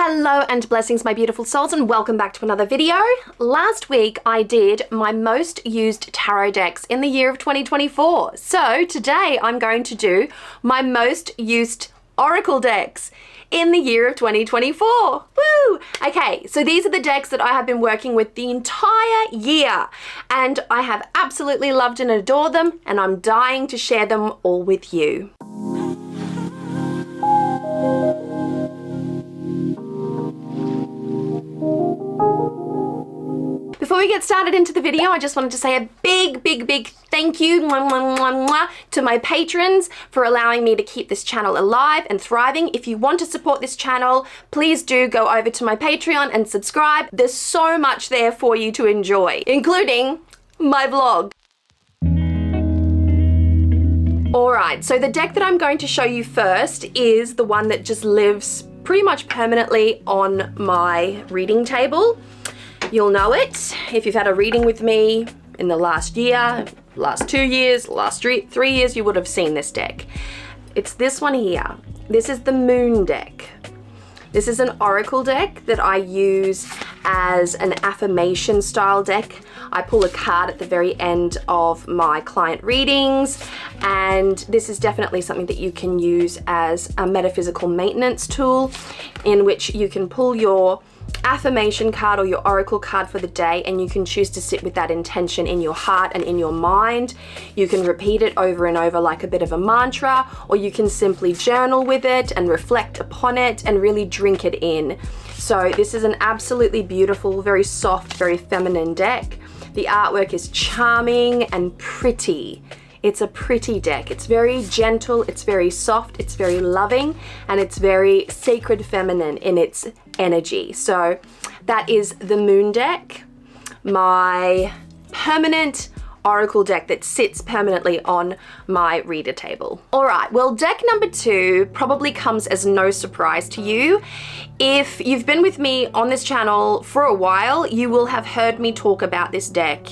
Hello and blessings, my beautiful souls, and welcome back to another video. Last week I did my most used tarot decks in the year of 2024. So today I'm going to do my most used oracle decks in the year of 2024. Woo! Okay, so these are the decks that I have been working with the entire year, and I have absolutely loved and adored them, and I'm dying to share them all with you. Before we get started into the video, I just wanted to say a big thank you to my patrons for allowing me to keep this channel alive and thriving. If you want to support this channel, please do go over to my Patreon and subscribe. There's so much there for you to enjoy, including my vlog. Alright, so the deck that I'm going to show you first is the one that just lives pretty much permanently on my reading table. You'll know it if you've had a reading with me in the last year, last 2 years, last 3 years, you would have seen this deck. It's this one here. This is the Moon deck. This is an oracle deck that I use as an affirmation style deck. I pull a card at the very end of my client readings, and this is definitely something that you can use as a metaphysical maintenance tool, in which you can pull your affirmation card or your oracle card for the day, and you can choose to sit with that intention in your heart and in your mind. You can repeat it over and over like a bit of a mantra, or you can simply journal with it and reflect upon it and really drink it in. So this is an absolutely beautiful, very soft, very feminine deck. The artwork is charming and pretty. It's a pretty deck. It's very gentle, it's very soft, it's very loving, and it's very sacred feminine in its energy. So that is the Moon deck, my permanent oracle deck that sits permanently on my reader table. All right, well, deck number 2 probably comes as no surprise to you. If you've been with me on this channel for a while, you will have heard me talk about this deck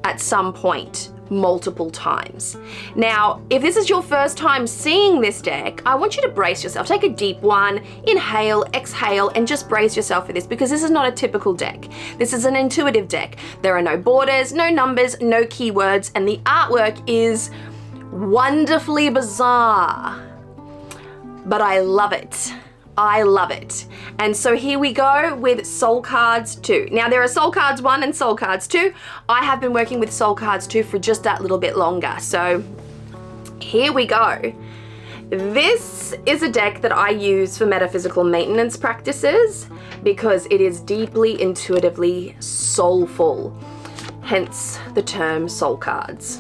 at some point, multiple times. Now, if this is your first time seeing this deck, I want you to brace yourself. Take a deep one, inhale, exhale, and just brace yourself for this, because this is not a typical deck. This is an intuitive deck. There are no borders, no numbers, no keywords, and the artwork is wonderfully bizarre. But I love it. I love it. And so here we go with Soul Cards 2. Now there are Soul Cards 1 and Soul Cards 2. I have been working with Soul Cards 2 for just that little bit longer. So here we go. This is a deck that I use for metaphysical maintenance practices because it is deeply, intuitively soulful. Hence the term Soul Cards.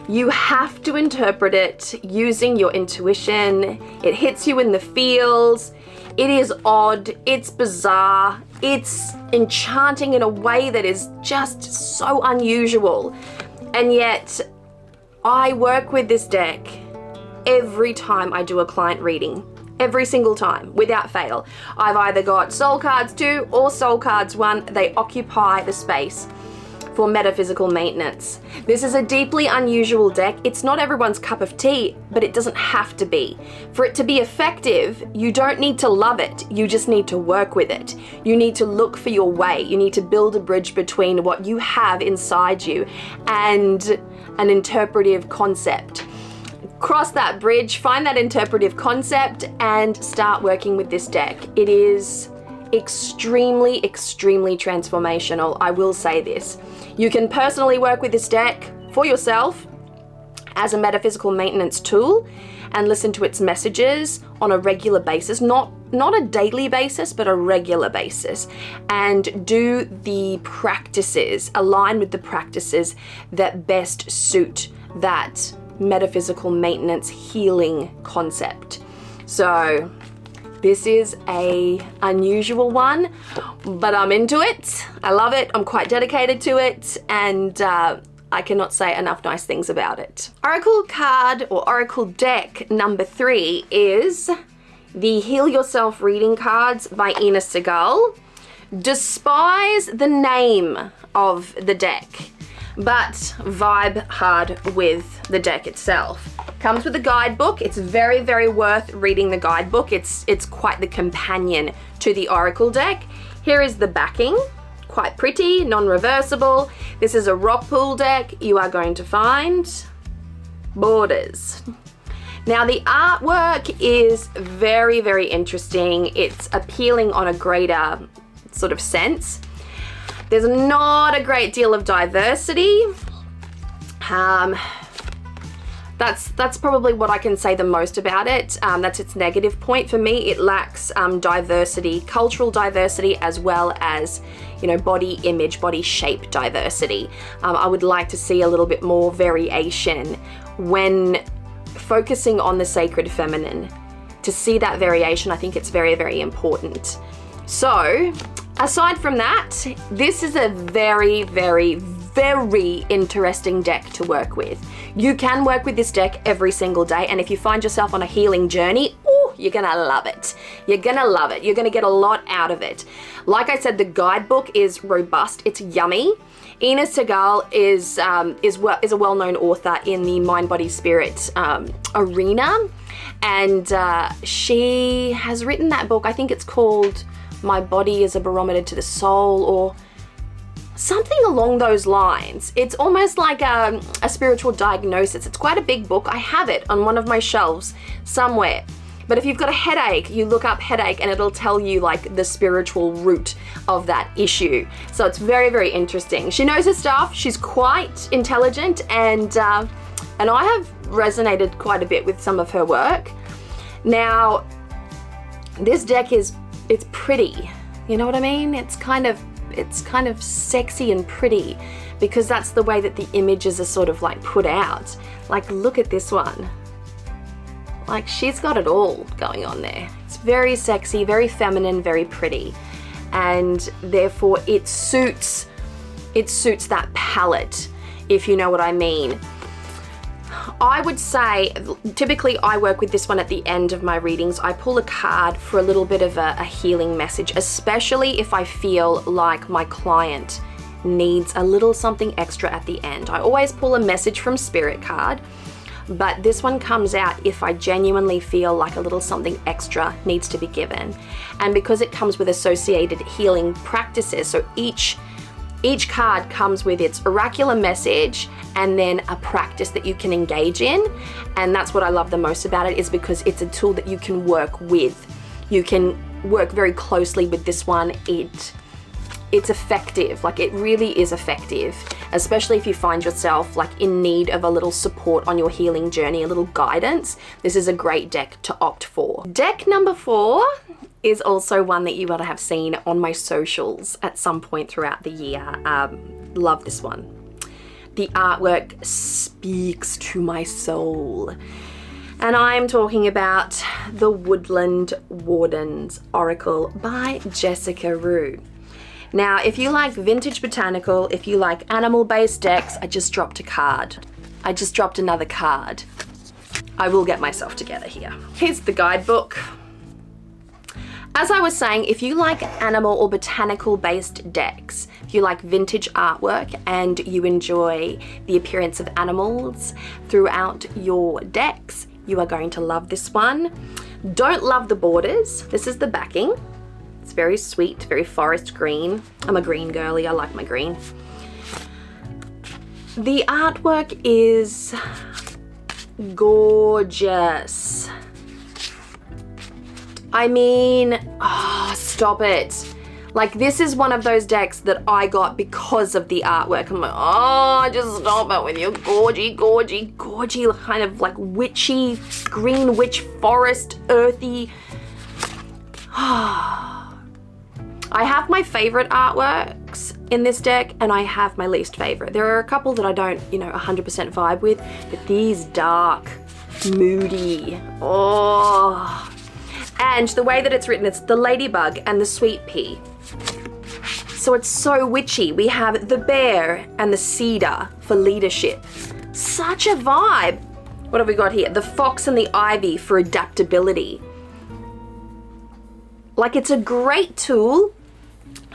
You have to interpret it using your intuition. It hits you in the feels. It is odd, it's bizarre, it's enchanting in a way that is just so unusual. And yet, I work with this deck every time I do a client reading. Every single time, without fail. I've either got Soul Cards 2 or Soul Cards 1. They occupy the space for metaphysical maintenance. This is a deeply unusual deck. It's not everyone's cup of tea, but it doesn't have to be. For it to be effective, you don't need to love it. You just need to work with it. You need to look for your way. You need to build a bridge between what you have inside you and an interpretive concept. Cross that bridge, find that interpretive concept, and start working with this deck. It is extremely transformational, I will say this. You can personally work with this deck for yourself as a metaphysical maintenance tool and listen to its messages on a regular basis, not a daily basis, but a regular basis, and do the practices, align with the practices that best suit that metaphysical maintenance healing concept. So this is a unusual one, but I'm into it. I love it. I'm quite dedicated to it, and I cannot say enough nice things about it. Oracle card or oracle deck number 3 is the Heal Yourself reading cards by Ina Segal. Despise the name of the deck, but vibe hard with the deck itself. Comes with a guidebook. It's very, very worth reading the guidebook. It's quite the companion to the Oracle deck. Here is the backing. Quite pretty, non-reversible. This is a rock pool deck. You are going to find borders. Now the artwork is very, very interesting. It's appealing on a greater sort of sense. There's not a great deal of diversity. That's probably what I can say the most about it. That's its negative point for me. It lacks diversity, cultural diversity, as well as, you know, body image, body shape diversity. I would like to see a little bit more variation when focusing on the sacred feminine. To see that variation, I think it's very, very important. So, aside from that, this is a very, very, very interesting deck to work with. You can work with this deck every single day, and if you find yourself on a healing journey, ooh, you're gonna love it. You're gonna love it. You're gonna get a lot out of it. Like I said, the guidebook is robust. It's yummy. Ina Segal is a well-known author in the mind, body, spirit arena, and she has written that book. I think it's called My Body is a Barometer to the Soul, or something along those lines. It's almost like a spiritual diagnosis. It's quite a big book. I have it on one of my shelves somewhere. But if you've got a headache, you look up headache and it'll tell you like the spiritual root of that issue. So it's very, very interesting. She knows her stuff. She's quite intelligent, and I have resonated quite a bit with some of her work. Now, this deck it's pretty. You know what I mean? It's kind of sexy and pretty, because that's the way that the images are sort of like put out. Like, look at this one. Like, she's got it all going on there. It's very sexy, very feminine, very pretty. And therefore it suits that palette, if you know what I mean. I would say, typically I work with this one at the end of my readings. I pull a card for a little bit of a healing message, especially if I feel like my client needs a little something extra at the end. I always pull a message from Spirit card, but this one comes out if I genuinely feel like a little something extra needs to be given. And because it comes with associated healing practices, so each card comes with its oracular message and then a practice that you can engage in. And that's what I love the most about it, is because it's a tool that you can work with. You can work very closely with this one. It's effective, like it really is effective, especially if you find yourself like in need of a little support on your healing journey, a little guidance. This is a great deck to opt for. Deck number 4 is also one that you will have seen on my socials at some point throughout the year. Love this one. The artwork speaks to my soul. And I'm talking about the Woodland Wardens Oracle by Jessica Rue. Now, if you like vintage botanical, if you like animal-based decks, I just dropped a card. I just dropped another card. I will get myself together here. Here's the guidebook. As I was saying, if you like animal or botanical-based decks, if you like vintage artwork and you enjoy the appearance of animals throughout your decks, you are going to love this one. Don't love the borders. This is the backing. It's very sweet, very forest green. I'm a green girly, I like my green. The artwork is gorgeous. I mean, stop it. Like, this is one of those decks that I got because of the artwork. I'm like, just stop it with your gorgy, kind of like witchy, green witch forest, earthy. I have my favorite artworks in this deck, and I have my least favorite. There are a couple that I don't, 100% vibe with, but these dark, moody, and the way that it's written, it's the ladybug and the sweet pea. So it's so witchy. We have the bear and the cedar for leadership. Such a vibe. What have we got here? The fox and the ivy for adaptability. Like, it's a great tool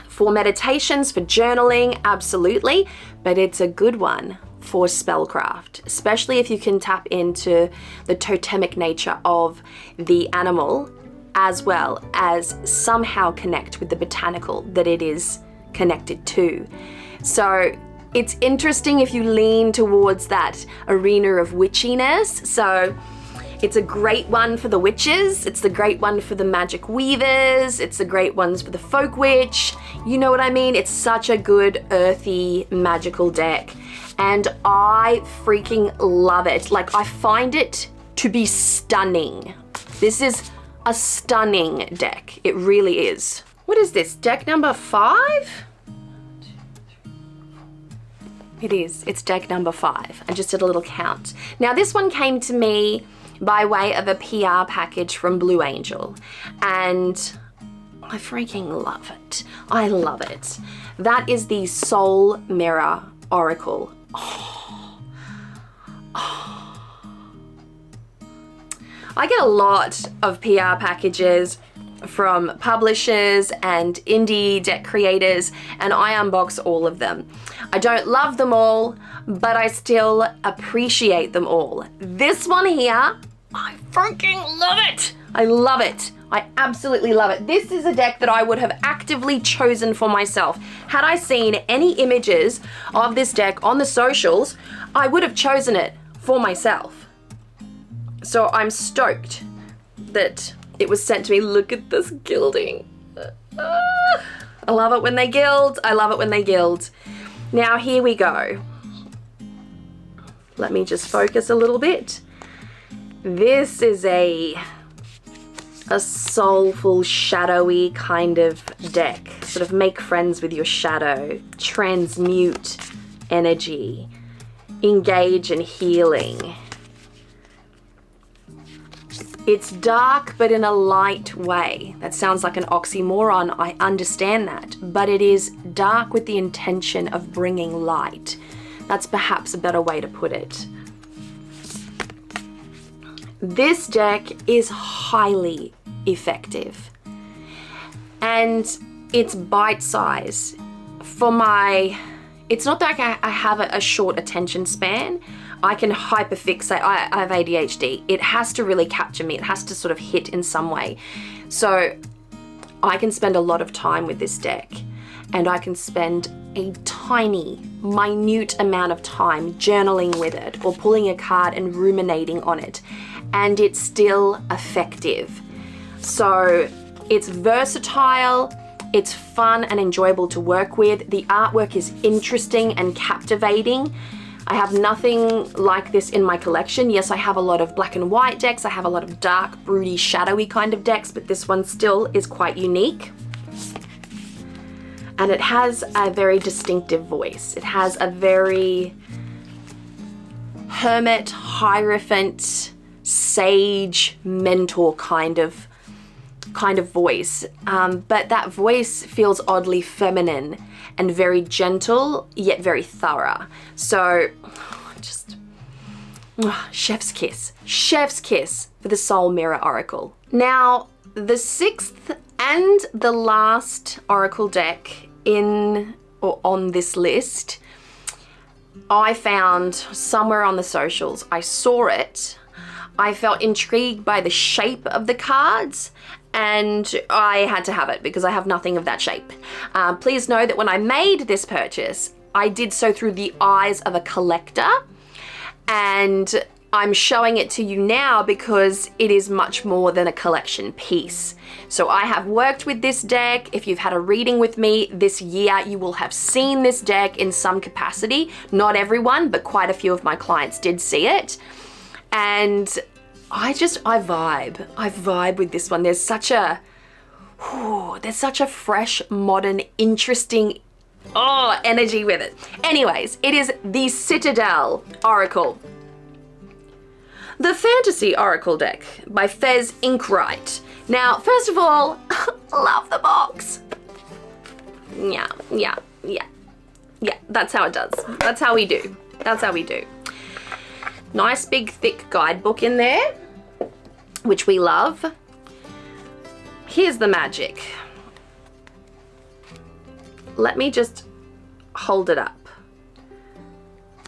for meditations, for journaling, absolutely, but it's a good one for spellcraft, especially if you can tap into the totemic nature of the animal, as well as somehow connect with the botanical that it is connected to. So it's interesting if you lean towards that arena of witchiness. So it's a great one for the witches, it's the great one for the magic weavers, it's the great ones for the folk witch, you know what I mean? It's such a good earthy magical deck, and I freaking love it. Like, I find it to be stunning. This is a stunning deck, it really is. What is this, deck number 5? It is, it's deck number 5. I just did a little count. Now this one came to me by way of a PR package from Blue Angel, and I freaking love it. I love it. That is the Soul Mirror Oracle. Oh. Oh. I get a lot of PR packages from publishers and indie deck creators, and I unbox all of them. I don't love them all, but I still appreciate them all. This one here, I freaking love it. I love it. I absolutely love it. This is a deck that I would have actively chosen for myself. Had I seen any images of this deck on the socials, I would have chosen it for myself. So I'm stoked that it was sent to me. Look at this gilding. I love it when they gild. I love it when they gild. Now here we go. Let me just focus a little bit. This is a soulful, shadowy kind of deck. Sort of make friends with your shadow, transmute energy, engage in healing. It's dark, but in a light way. That sounds like an oxymoron, I understand that, but it is dark with the intention of bringing light. That's perhaps a better way to put it. This deck is highly effective, and it's bite size. It's not that I have a short attention span. I can hyperfixate. I have ADHD. It has to really capture me. It has to sort of hit in some way. So I can spend a lot of time with this deck, and I can spend a tiny, minute amount of time journaling with it or pulling a card and ruminating on it, and it's still effective. So it's versatile, it's fun and enjoyable to work with. The artwork is interesting and captivating. I have nothing like this in my collection. Yes, I have a lot of black and white decks. I have a lot of dark, broody, shadowy kind of decks, but this one still is quite unique. And it has a very distinctive voice. It has a very hermit, hierophant, sage, mentor kind of voice. But that voice feels oddly feminine and very gentle, yet very thorough. So just chef's kiss. Chef's kiss for the Soul Mirror Oracle. Now, the 6th and the last Oracle deck in or on this list, I found somewhere on the socials. I saw it. I felt intrigued by the shape of the cards, and I had to have it because I have nothing of that shape. Please know that when I made this purchase, I did so through the eyes of a collector, and I'm showing it to you now because it is much more than a collection piece. So I have worked with this deck. If you've had a reading with me this year, you will have seen this deck in some capacity. Not everyone, but quite a few of my clients did see it. And I vibe with this one. There's such a fresh, modern, interesting energy with it. Anyways, it is the Citadel Oracle. The Fantasy Oracle deck by Fez Inkwright. Now, first of all, love the box. Yeah, that's how it does. That's how we do. Nice big thick guidebook in there, which we love. Here's the magic. Let me just hold it up.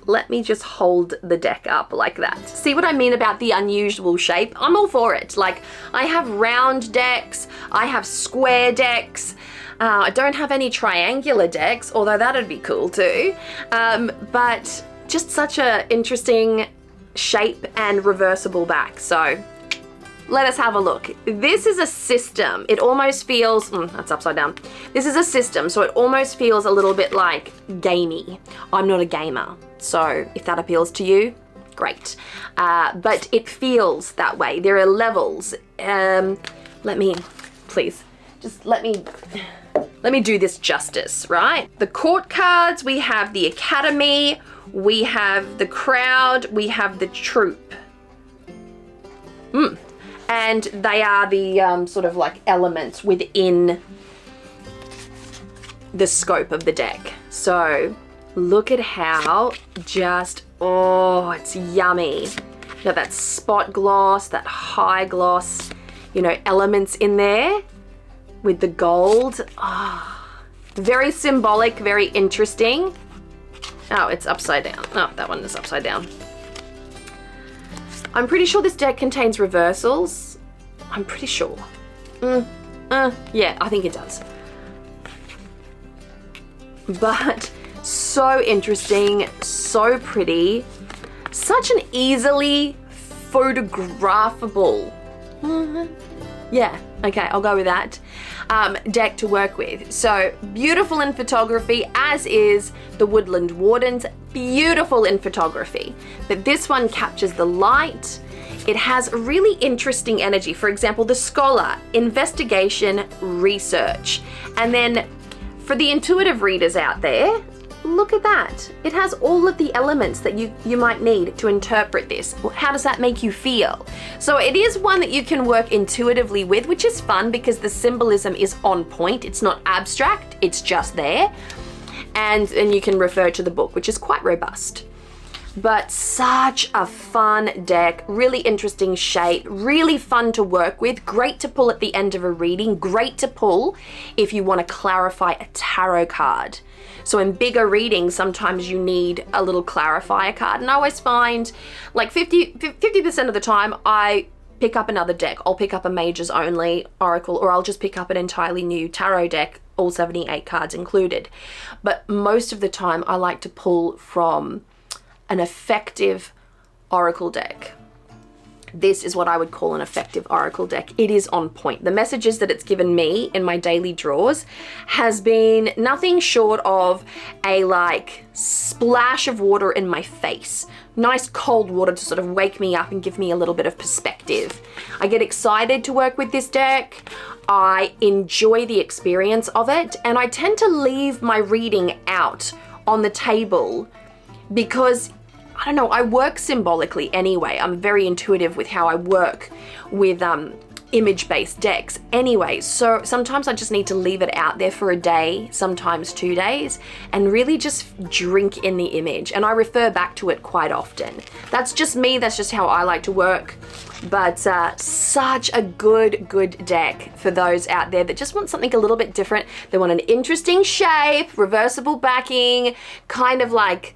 let me just hold the deck up like that. See what I mean about the unusual shape? I'm all for it. Like, I have round decks, I have square decks, I don't have any triangular decks, although that'd be cool too. But just such a interesting shape and reversible back. So let us have a look. This is a system. It almost feels, that's upside down. This is a system, so it almost feels a little bit like gamey. I'm not a gamer, so if that appeals to you, great. But it feels that way. There are levels. Let me do this justice, right? The court cards, we have the academy, we have the crowd, we have the troop. And they are the sort of like elements within the scope of the deck. So look at how just, oh, it's yummy. You know, that spot gloss, that high gloss, you know, elements in there with the gold. Oh, very symbolic, very interesting. Oh, it's upside down. Oh, that one is upside down. I'm pretty sure this deck contains reversals. I'm pretty sure. Yeah, I think it does. But so interesting, so pretty. Such an easily photographable. Yeah, okay, I'll go with that. Deck to work with. So beautiful in photography, as is the Woodland Wardens, beautiful in photography. But this one captures the light. It has really interesting energy. For example, the scholar, investigation, research. And then for the intuitive readers out there, look at that. It has all of the elements that you might need to interpret this. How does that make you feel? So it is one that you can work intuitively with, which is fun because the symbolism is on point. It's not abstract, it's just there. And you can refer to the book, which is quite robust. But such a fun deck, really interesting shape, really fun to work with, great to pull at the end of a reading, great to pull if you want to clarify a tarot card. So in bigger readings, sometimes you need a little clarifier card. And I always find like 50% of the time I pick up another deck. I'll pick up a Mages Only Oracle, or I'll just pick up an entirely new tarot deck, all 78 cards included. But most of the time I like to pull from an effective oracle deck. This is what I would call an effective oracle deck. It is on point. The messages that it's given me in my daily draws has been nothing short of a like splash of water in my face. Nice cold water to sort of wake me up and give me a little bit of perspective. I get excited to work with this deck. I enjoy the experience of it, and I tend to leave my reading out on the table because I don't know, I work symbolically anyway. I'm very intuitive with how I work with image-based decks anyway. So sometimes I just need to leave it out there for a day, sometimes 2 days, and really just drink in the image. And I refer back to it quite often. That's just me, that's just how I like to work. But such a good deck for those out there that just want something a little bit different. They want an interesting shape, reversible backing, kind of like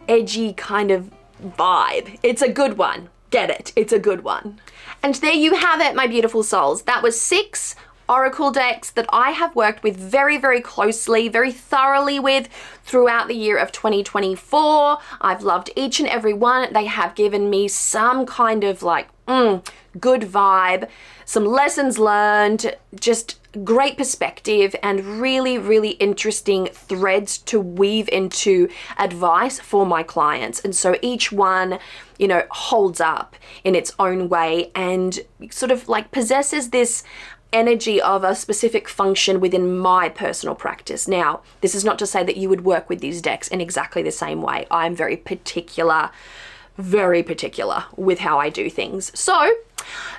edgy kind of vibe. It's a good one. Get it? It's a good one. And there you have it, my beautiful souls. That was 6 oracle decks that I have worked with very closely, very thoroughly with throughout the year of 2024. I've loved each and every one. They have given me some kind of like good vibe, some lessons learned, just great perspective, and really interesting threads to weave into advice for my clients. And so each one, you know, holds up in its own way and sort of like possesses this energy of a specific function within my personal practice. Now, this is not to say that you would work with these decks in exactly the same way. I'm very particular with how I do things. So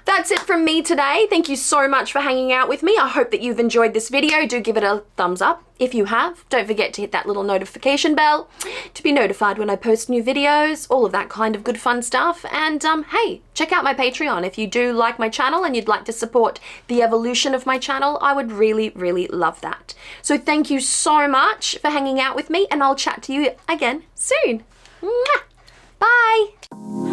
that's it from me today. Thank you so much for hanging out with me. I hope that you've enjoyed this video. Do give it a thumbs up if you have. Don't forget to hit that little notification bell to be notified when I post new videos, all of that kind of good fun stuff. And hey, check out my Patreon if you do like my channel and you'd like to support the evolution of my channel. I would really love that. So thank you so much for hanging out with me, and I'll chat to you again soon. Mwah! Bye.